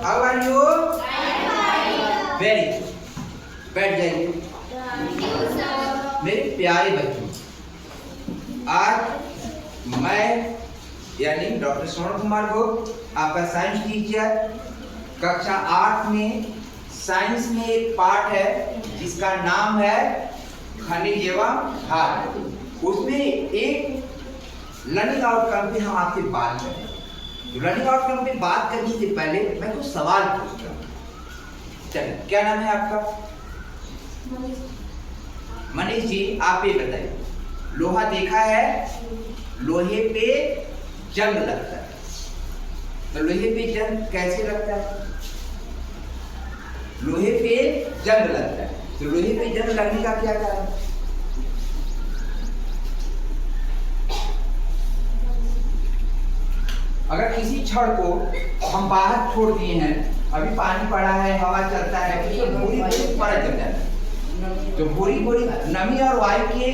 How are you? Very good, बैठ जाइए। मेरे प्यारे बच्चों, आज मैं यानी डॉक्टर श्रवण कुमार गुप्त, आपका साइंस टीचर, कक्षा 8 में साइंस में एक पार्ट है जिसका नाम है खनिज एवं खाद। उसमें एक लर्निंग आउटकम पे हम आपसे बात करें। तो लर्निंग आउटकम पे बात करने से पहले मैं कुछ सवाल पूछता हूँ। चलिए, क्या नाम है आपका? मनीष जी, आप ये बताइए, लोहा देखा है? लोहे पे जंग लगता है, तो लोहे पे जंग कैसे लगता है? लोहे पे जंग लगता है, तो लोहे पे जंग लगने का क्या कारण? अगर किसी छड़ को हम बाहर छोड़ दिए हैं, अभी पानी पड़ा है, हवा चलता है, तो भूरी भूरी परत जम जाती है। तो भूरी भूरी नमी और वायु के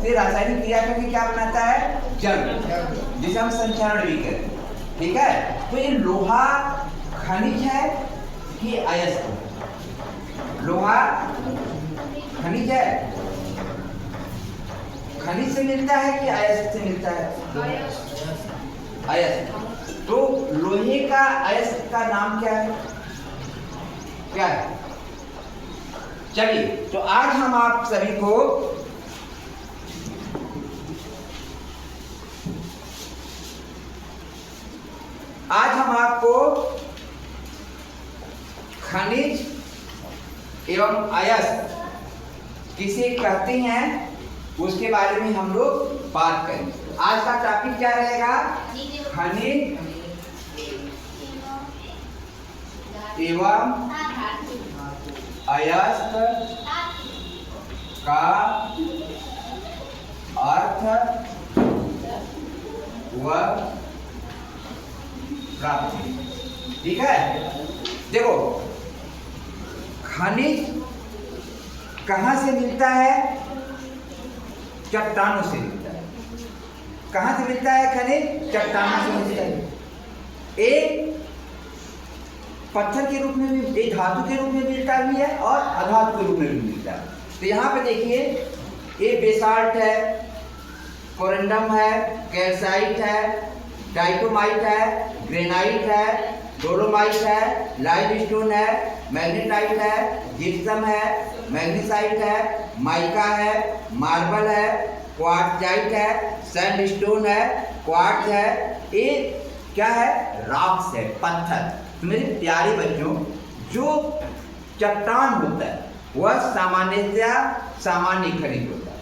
से रासायनिक क्रिया करके क्या बनाता है? जंग, जिसे हम संचरण भी कहते हैं। ठीक है, तो ये लोहा खनिज है कि अयस्क? लोहा खनिज है, खनिज से मिलता है कि अयस्क से मिलता है? अयस्क। तो लोहे का अयस्क का नाम क्या है? क्या है? चलिए, तो आज हम आप सभी को आपको खनिज एवं अयस्क किसे कहते हैं उसके बारे में हम लोग बात करेंगे। आज का टॉपिक क्या रहेगा? खनिज एवं अयस्क का अर्थ व प्राप्ति। ठीक है, देखो, खनिज कहां से मिलता है? चट्टानों से मिलता है। कहां से मिलता है खनिज? चट्टानों से मिलता है। एक पत्थर के रूप में भी, एक धातु के रूप में मिलता भी है और अधातु के रूप में भी मिलता है। तो यहाँ पे देखिए, ये बेसाल्ट है, कोरंडम है, कैल्साइट है, डाइटोमाइट है, ग्रेनाइट है, डोलोमाइट है, लाइमस्टोन है, मैग्नेटाइट है, जिप्सम है, मैग्नीसाइट है, माइका है, मार्बल है, क्वार्टजाइट है, सैंडस्टोन है, क्वार्ट्ज है। ये क्या है? रॉक्स है, पत्थर। तो मेरे प्यारे बच्चों, जो चट्टान होता है वह सामान्यतया सामान्य खनिज होता है।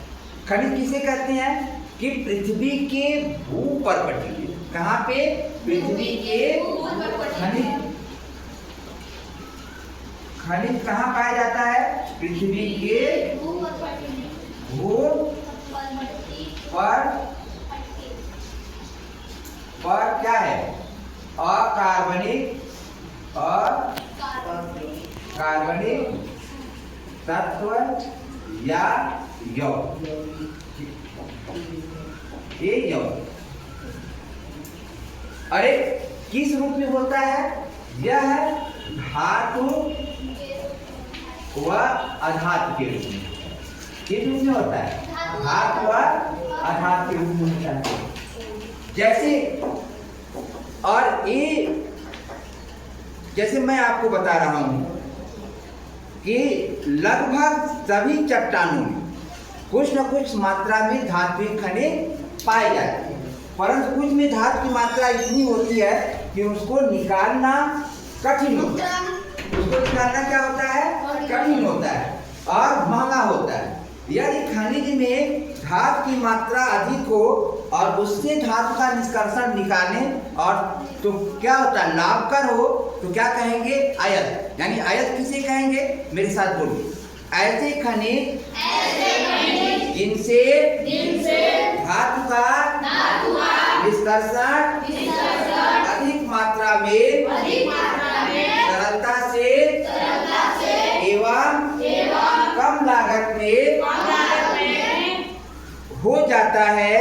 खनिज किसे कहते हैं? कि पृथ्वी के भूपर्वत में, कहाँ पे? पृथ्वी के खनिज कहाँ पाया जाता है? पृथ्वी के पर क्या है? कार्बनिक तत्व या यौग। ये यौग अरे किस रूप में होता है? यह धातु व अधातु के रूप में। किस रूप में होता है? धातु व अधातु के रूप में होता है। जैसे, और ये जैसे मैं आपको बता रहा हूं कि लगभग सभी चट्टानों में कुछ न कुछ मात्रा में धात्विक खनिज पाए जाते हैं, परंतु कुछ में धातु की मात्रा इतनी होती है कि उसको निकालना कठिन होता है। उसको निकालना क्या होता है? कठिन होता है और महंगा होता है। यदि खनिज में धातु की मात्रा अधिक हो और उससे धातु का निष्कर्षण निकालें और तो क्या होता है? लाभकर हो, तो क्या कहेंगे? अयस्क। यानी अयस्क किसे कहेंगे? मेरे साथ बोलिए, ऐसे खनिज जिनसे धातु का निष्कर्षण अधिक मात्रा में सरलता से एवं कम लागत में हो जाता है,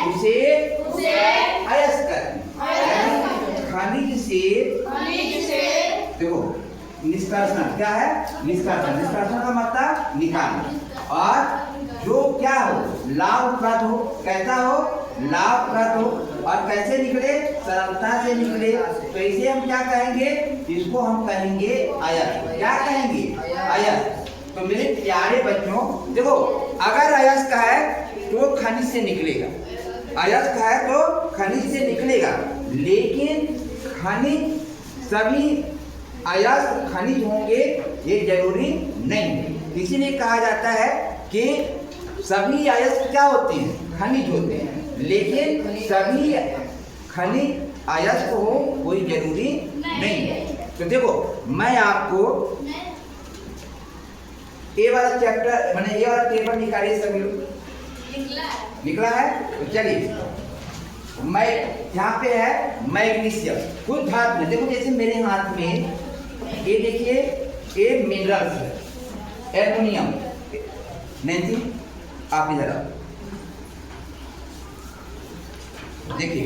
उसे अयस्क कहते हैं। खनिज से देखो निष्कर्षण क्या है, निष्कर्षण, निष्कर्षण का मतलब निकालना। और जो क्या हो, लाभप्रद हो, कैसा हो, लाभप्रद हो, और कैसे निकले, सरलता से निकले, तो इसे हम क्या कहेंगे, इसको हम कहेंगे अयस्क। क्या कहेंगे, अयस्क। तो मेरे प्यारे बच्चों देखो, अगर अयस्क है तो खनिज से निकलेगा, अयस्क है तो खनिज से निकलेगा, लेकिन खनिज सभी अयस्क खनिज होंगे ये जरूरी नहीं। इसीलिए कहा जाता है कि सभी अयस्क क्या होते हैं, खनिज होते हैं, लेकिन सभी खनिज अयस्क हो कोई जरूरी नहीं। तो देखो मैं आपको ये वाला चैप्टर मैंने ये वाला पेपर निकालिए, सभी लोग निकला है। तो चलिए मैं यहाँ पे है मैग्नीशियम, कुछ धातु में देखो, जैसे मेरे हाथ में ये देखिए, ये मिनरल्स है, एल्युमिनियम। नैन्सी आप इधर आओ, देखिए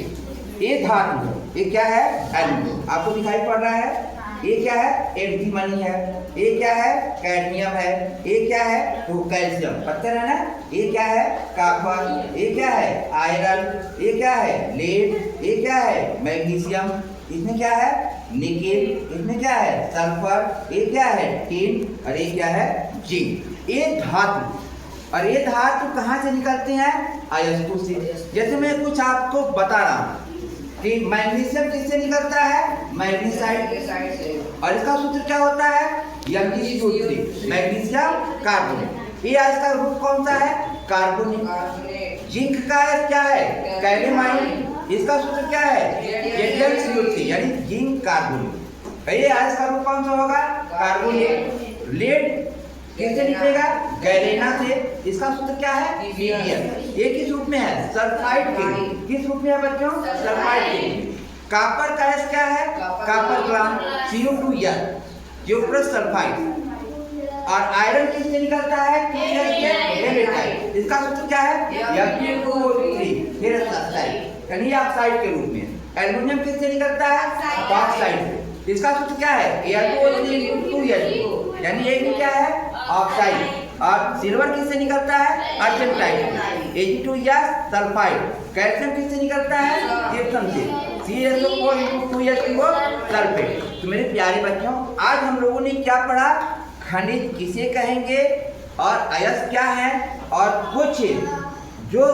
ये धातु है, ये क्या है, एल्युमिनियम, आपको दिखाई पड़ रहा है। ये क्या है, एंटीमनी है, ये क्या है, कैडमियम है, ये क्या है, तो कैल्शियम पत्थर है ना, ये क्या है, कॉपर, ये क्या है, आयरन, ये क्या है, लेड, ये क्या है, मैग्नीशियम, इसमें क्या है, निकेल, इसमें क्या है, सल्फर, ये क्या है, टिन, और ये क्या है, जिंक। ये धातु, और ये धातु कहाँ से निकलते हैं, अयस्कों से। जैसे मैं कुछ आपको बता रहा हूँ कि मैग्नीशियम किससे निकलता है, मैग्नीसाइड से, और इसका सूत्र क्या होता है, Mg2 मैग्नीशियम कार्बोनेट। ये इसका रूप कौन सा है, कार्बोनेट। जिंक का क्या है, कैलेमाइन, इसका सूत्र क्या है, Zn2 यानी जिंक कार्बोनेट। ये इसका रूप कौन सा होगा, कार्बोनेट। लेड किससे निकलेगा, गैलेना से, इसका सूत्र क्या है, मीडियम। ये किस रूप में है, सल्फाइड के, किस रूप में है बच्चों, सल्फाइड के। कॉपर का एस क्या है, कॉपर ग्राम, CO2 जियोप्रस सल्फाइड। और आयरन किससे निकलता है, इसका सूत्र क्या है, यानी ऑक्साइड के रूप में। एल्युमिनियम किससे निकलता है, ऑक्साइड से, इसका सूत्र क्या है, यानी ये भी क्या है, ऑक्साइड। और सिल्वर किससे निकलता है, अर्जेंटाइन, Ag2 या सल्फाइड। कैल्शियम किससे निकलता है, जिप्सम से, CaO2 सल्फेट। तो मेरे प्यारे बच्चों, आज हम लोगों ने क्या पढ़ा, खनिज किसे कहेंगे और अयस्क क्या है, और कुछ जो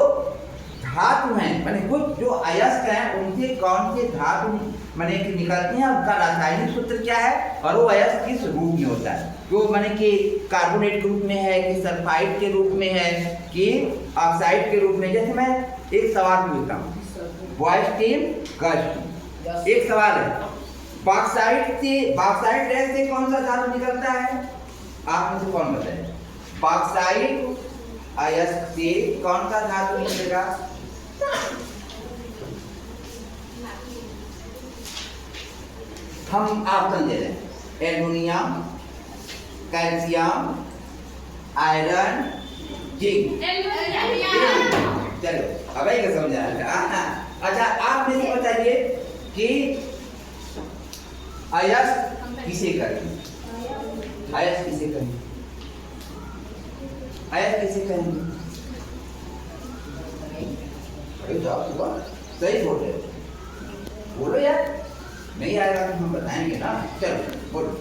धातु हैं, माने कुछ जो अयस्क हैं उनसे कौन से धातु माने कि निकलते हैं, उनका रासायनिक सूत्र क्या है, और वो अयस्क किस रूप में होता है, जो माने कि कार्बोनेट के रूप में है, कि सल्फाइड के रूप में है, कि ऑक्साइड के रूप में। जैसे मैं एक सवाल पूछता हूँ, बॉयज टीम गर्ल्स टीम, एक सवाल है, बॉक्साइड रेस से कौन सा धातु निकलता है, आप मुझे कौन बताए, बॉक्साइड अयस्क से कौन सा धातु निकलेगा, हम आप समझे रहे, एल्युमिनियम, कैल्शियम, आयरन, जिंक। चलो अब ये समझ आया। अच्छा आप मुझे बताइए कि अयस्क किसे कहेंगे, अयस्क किसे कहेंगे, अयस्क किसे कहेंगे, सही बोल रहे हो, बोलो यार, नहीं आएगा तो हम बताएंगे ना। चलो बोलो,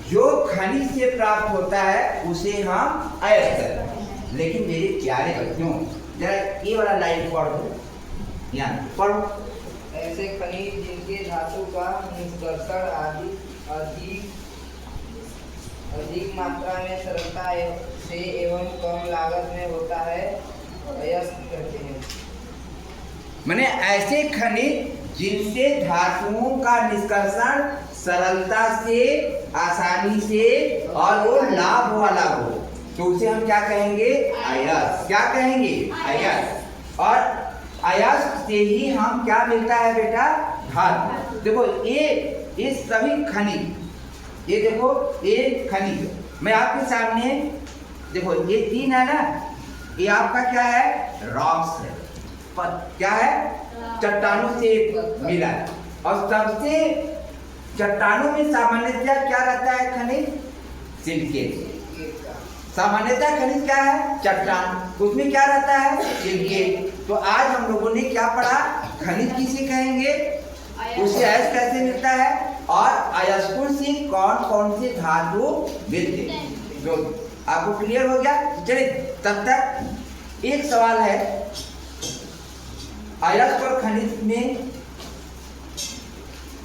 जो खनिज से प्राप्त होता है उसे हम अयस्क कहते हैं। लेकिन मेरे प्यारे बच्चों, जरा ये वाला लाइन पढ़ दो, यहाँ पढ़ो। ऐसे खनिज जिनके धातु का निष्कर्षण अधिक मात्रा में सरलता से एवं कम लागत में होता है, अयस्क कहते हैं। माने ऐसे खनिज जिनसे धातुओं का निष्कर्षण सरलता से, आसानी से, और वो लाभ वाला हो, तो उसे हम क्या कहेंगे, अयस्क। क्या कहेंगे, अयस्क। और अयस्क से ही हम क्या मिलता है बेटा, धातु। देखो ये सभी खनिज, ये देखो ये खनिज, मैं आपके सामने देखो ये तीन है ना, ये आपका क्या है, रॉक्स है, क्या है, चट्टानों से मिला है। और सबसे चट्टानों में सामान्यतः क्या रहता है खनिज? सिलिकेट। सामान्यतः खनिज क्या है? चट्टान। उसमें क्या रहता है? सिलिकेट। तो आज हम लोगों ने क्या पढ़ा? खनिज किसे कहेंगे, उसे अयस्क कैसे मिलता है, और अयस्कों से कौन कौन से धातु मिलते हैं। जो आपको क्लियर हो गया? चलिए तब तक एक सवाल है, अयस्क और खनिज में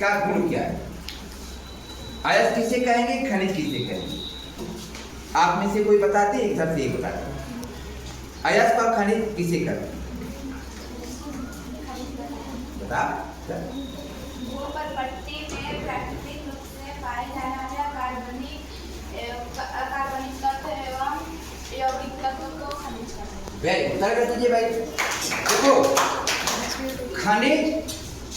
का गुण क्या है? अयस्क किसे कहेंगे, खनिज किसे कहेंगे? आप में से कोई बताते हैं? सबसे एक बताते हैं, अयस्क और खनिज किसे कहते हैं? बता। ऊपर पट्टी में प्राकृतिक रूप से पाए जाने वाले कार्बनिक तत्व एवं यौगिक तत्व को खनिज कहते हैं। वेरी गुड, दीजिए भाई। देखो खनिज